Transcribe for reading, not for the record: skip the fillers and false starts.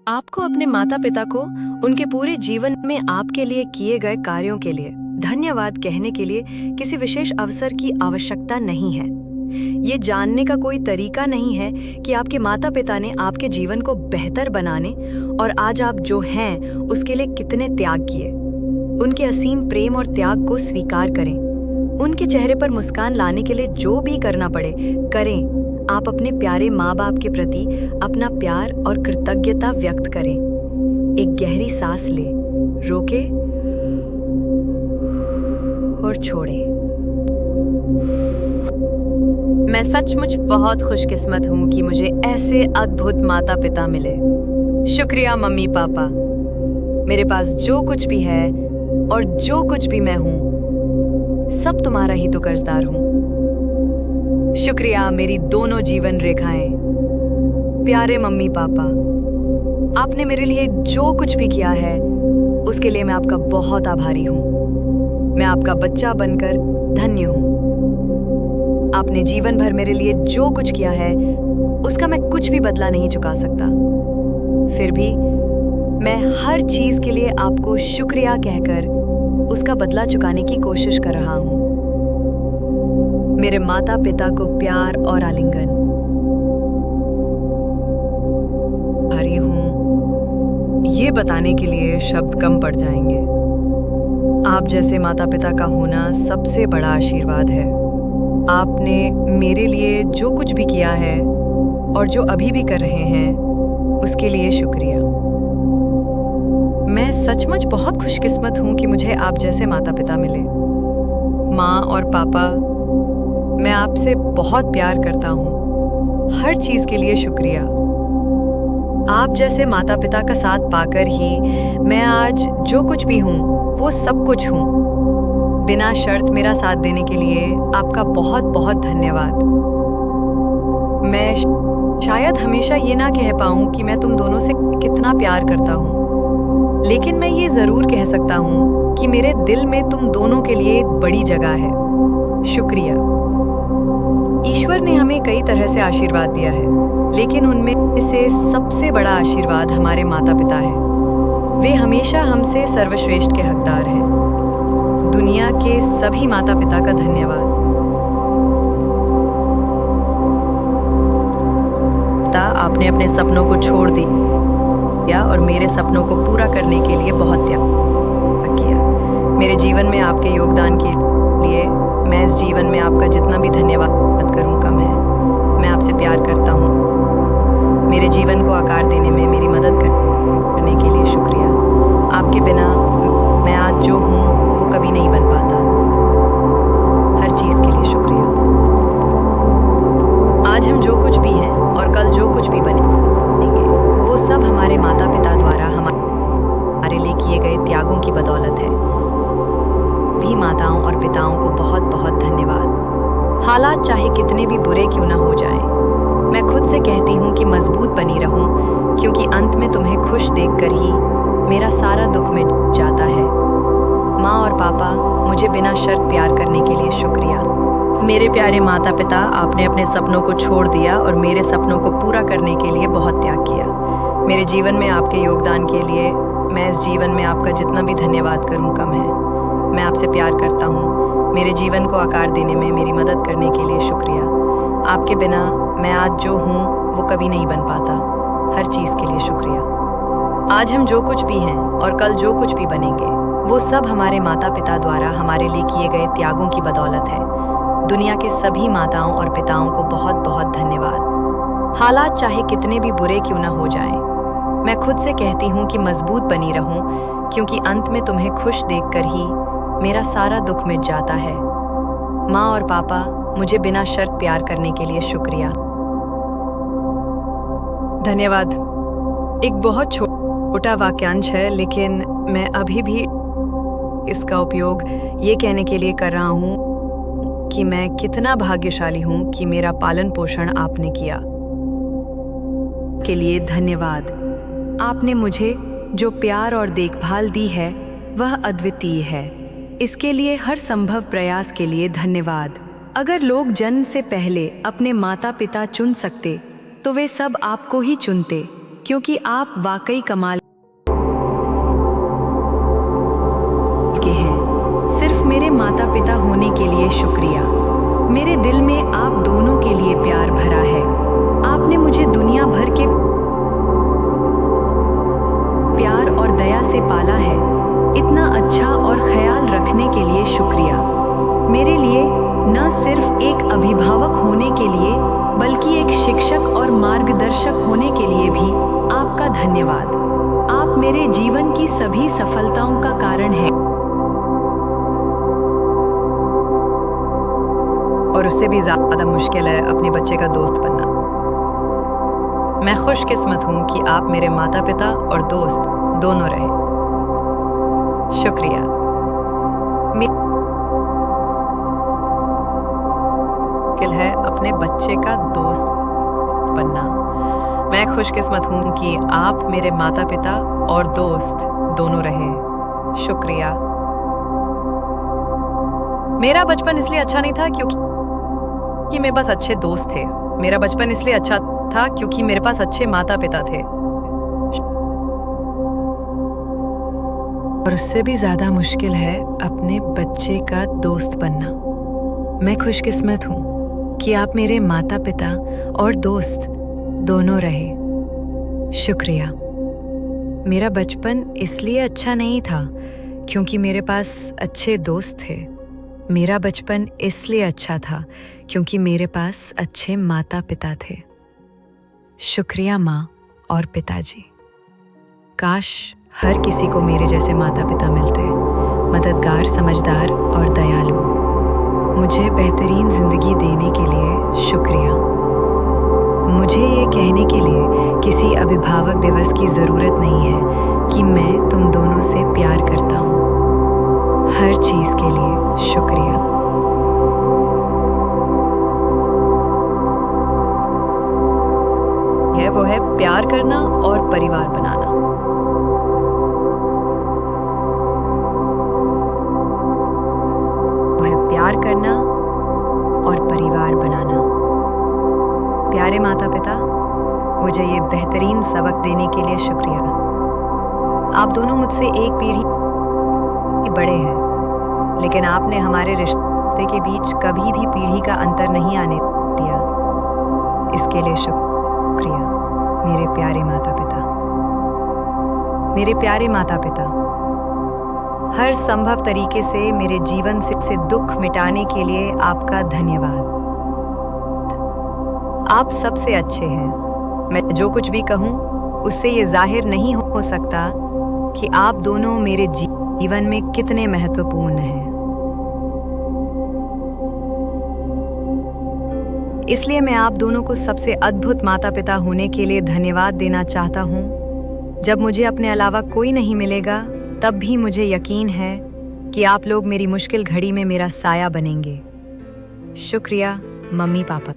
आपको अपने माता पिता को उनके पूरे जीवन में आपके लिए किए गए कार्यों के लिए धन्यवाद कहने के लिए किसी विशेष अवसर की आवश्यकता नहीं है। ये जानने का कोई तरीका नहीं है कि आपके माता पिता ने आपके जीवन को बेहतर बनाने और आज आप जो हैं उसके लिए कितने त्याग किए। उनके असीम प्रेम और त्याग को स्वीकार करें। उनके चेहरे पर मुस्कान लाने के लिए जो भी करना पड़े करें। आप अपने प्यारे माँ बाप के प्रति अपना प्यार और कृतज्ञता व्यक्त करें। एक गहरी सांस ले, रोके और छोड़े। मैं सचमुच बहुत खुशकिस्मत हूँ कि मुझे ऐसे अद्भुत माता पिता मिले। शुक्रिया मम्मी पापा। मेरे पास जो कुछ भी है और जो कुछ भी मैं हूँ सब तुम्हारा ही तो कर्जदार हूँ। शुक्रिया मेरी दोनों जीवन रेखाएं। प्यारे मम्मी पापा, आपने मेरे लिए जो कुछ भी किया है उसके लिए मैं आपका बहुत आभारी हूँ। मैं आपका बच्चा बनकर धन्य हूँ। आपने जीवन भर मेरे लिए जो कुछ किया है उसका मैं कुछ भी बदला नहीं चुका सकता। फिर भी मैं हर चीज के लिए आपको शुक्रिया कहकर उसका बदला चुकाने की कोशिश कर रहा हूँ। मेरे माता पिता को प्यार और आलिंगन भारी हूँ, ये बताने के लिए शब्द कम पड़ जाएंगे। आप जैसे माता पिता का होना सबसे बड़ा आशीर्वाद है। आपने मेरे लिए जो कुछ भी किया है और जो अभी भी कर रहे हैं उसके लिए शुक्रिया। मैं सचमुच बहुत खुशकिस्मत हूँ कि मुझे आप जैसे माता पिता मिले। माँ और पापा, मैं आपसे बहुत प्यार करता हूँ। हर चीज के लिए शुक्रिया। आप जैसे माता पिता का साथ पाकर ही मैं आज जो कुछ भी हूँ वो सब कुछ हूँ। बिना शर्त मेरा साथ देने के लिए आपका बहुत बहुत धन्यवाद। मैं शायद हमेशा ये ना कह पाऊँ कि मैं तुम दोनों से कितना प्यार करता हूँ, लेकिन मैं ये जरूर कह सकता हूँ कि मेरे दिल में तुम दोनों के लिए एक बड़ी जगह है। शुक्रिया। ईश्वर ने हमें कई तरह से आशीर्वाद दिया है, लेकिन उनमें से सबसे बड़ा आशीर्वाद hमारे माता पिता है। वे हमेशा हमसे सर्वश्रेष्ठ के हकदार हैं। दुनिया के सभी माता पिता का धन्यवाद। आपने अपने सपनों को छोड़ दिया और मेरे सपनों को पूरा करने के लिए बहुत त्याग किया। मेरे जीवन में आपके योगदान के लिए मैं इस जीवन में आपका जितना भी धन्यवाद करूं कम है। मैं आपसे प्यार करता हूं। मेरे जीवन को आकार देने में मेरी मदद करने के लिए शुक्रिया। आपके बिना मैं आज जो हूं वो कभी नहीं बन पाता। हर चीज के लिए शुक्रिया। आज हम जो कुछ भी हैं और कल जो कुछ भी बनेंगे वो सब हमारे माता पिता द्वारा हमारे लिए किए गए त्यागों की बदौलत है। भी माताओं और पिताओं को बहुत बहुत धन्यवाद। हालात चाहे कितने भी बुरे क्यों ना हो जाएं, मैं खुद से कहती हूँ कि मजबूत बनी रहूं, क्योंकि अंत में तुम्हें खुश देखकर ही मेरा सारा दुख मिट जाता है। माँ और पापा, मुझे बिना शर्त प्यार करने के लिए शुक्रिया। मेरे प्यारे माता पिता, आपने अपने सपनों को छोड़ दिया और मेरे सपनों को पूरा करने के लिए बहुत त्याग किया। मेरे जीवन में आपके योगदान के लिए मैं इस जीवन में आपका जितना भी धन्यवाद करूँ कम है। मैं आपसे प्यार करता हूँ। मेरे जीवन को आकार देने में मेरी मदद करने के लिए शुक्रिया। आपके बिना मैं आज जो हूँ वो कभी नहीं बन पाता। हर चीज़ के लिए शुक्रिया। आज हम जो कुछ भी हैं और कल जो कुछ भी बनेंगे वो सब हमारे माता पिता द्वारा हमारे लिए किए गए त्यागों की बदौलत है। दुनिया के सभी माताओं और पिताओं को बहुत बहुत धन्यवाद। हालात चाहे कितने भी बुरे क्यों ना हो जाएं, मैं खुद से कहती हूँ कि मजबूत बनी रहूं, क्योंकि अंत में तुम्हें खुश देखकर ही मेरा सारा दुख मिट जाता है। माँ और पापा, मुझे बिना शर्त प्यार करने के लिए शुक्रिया। धन्यवाद। एक बहुत छोटा वाक्यांश है, लेकिन मैं अभी भी इसका उपयोग ये कहने के लिए कर रहा हूँ कि मैं कितना भाग्यशाली हूँ कि मेरा पालन पोषण आपने किया। के लिए धन्यवाद। आपने मुझे जो प्यार और देखभाल दी है वह अद्वितीय है। इसके लिए हर संभव प्रयास के लिए धन्यवाद। अगर लोग जन्म से पहले अपने माता पिता चुन सकते तो वे सब आपको ही चुनते, क्योंकि आप वाकई कमाल के हैं। सिर्फ मेरे माता पिता होने के लिए शुक्रिया। मेरे दिल में आप दोनों के लिए प्यार भरा है। आपने मुझे दुनिया भर के प्यार और दया से पाला है। इतना अच्छा और ख्याल रखने के लिए शुक्रिया। मेरे लिए न सिर्फ एक अभिभावक होने के लिए बल्कि एक शिक्षक और मार्गदर्शक होने के लिए भी आपका धन्यवाद। आप मेरे जीवन की सभी सफलताओं का कारण हैं। और उससे भी ज़्यादा मुश्किल है अपने बच्चे का दोस्त बनना। मैं खुशकिस्मत हूँ कि आप मेरे माता पिता और दोस्त दोनों रहे। शुक्रिया। मुश्किल है अपने बच्चे का दोस्त बनना। मैं खुशकिस्मत हूँ कि आप मेरे माता पिता और दोस्त दोनों रहे। शुक्रिया। मेरा बचपन इसलिए अच्छा नहीं था क्योंकि मेरे पास अच्छे दोस्त थे। मेरा बचपन इसलिए अच्छा था क्योंकि मेरे पास अच्छे माता पिता थे। और उससे भी ज्यादा मुश्किल है अपने बच्चे का दोस्त बनना। मैं खुशकिस्मत हूँ कि आप मेरे माता पिता और दोस्त दोनों रहे। शुक्रिया। मेरा बचपन इसलिए अच्छा नहीं था क्योंकि मेरे पास अच्छे दोस्त थे। मेरा बचपन इसलिए अच्छा था क्योंकि मेरे पास अच्छे माता पिता थे। शुक्रिया माँ और पिताजी। काश हर किसी को मेरे जैसे माता पिता मिलते, मददगार, समझदार और दयालु। मुझे बेहतरीन जिंदगी देने के लिए शुक्रिया। मुझे ये कहने के लिए किसी अभिभावक दिवस की ज़रूरत नहीं है कि मैं तुम दोनों से प्यार करता हूँ। हर चीज़ के लिए शुक्रिया। वो है प्यार करना और परिवार बनाना। वो है प्यार करना और परिवार बनाना। प्यारे माता पिता, मुझे ये बेहतरीन सबक देने के लिए शुक्रिया। आप दोनों मुझसे एक पीढ़ी बड़े हैं, लेकिन आपने हमारे रिश्ते के बीच कभी भी पीढ़ी का अंतर नहीं आने दिया। इसके लिए शुक्रिया मेरे प्यारे माता पिता। मेरे प्यारे माता पिता, हर संभव तरीके से मेरे जीवन से दुख मिटाने के लिए आपका धन्यवाद। आप सबसे अच्छे हैं। मैं जो कुछ भी कहूँ उससे ये जाहिर नहीं हो सकता कि आप दोनों मेरे जीवन में कितने महत्वपूर्ण हैं। इसलिए मैं आप दोनों को सबसे अद्भुत माता पिता होने के लिए धन्यवाद देना चाहता हूँ। जब मुझे अपने अलावा कोई नहीं मिलेगा, तब भी मुझे यकीन है कि आप लोग मेरी मुश्किल घड़ी में मेरा साया बनेंगे। शुक्रिया मम्मी पापा।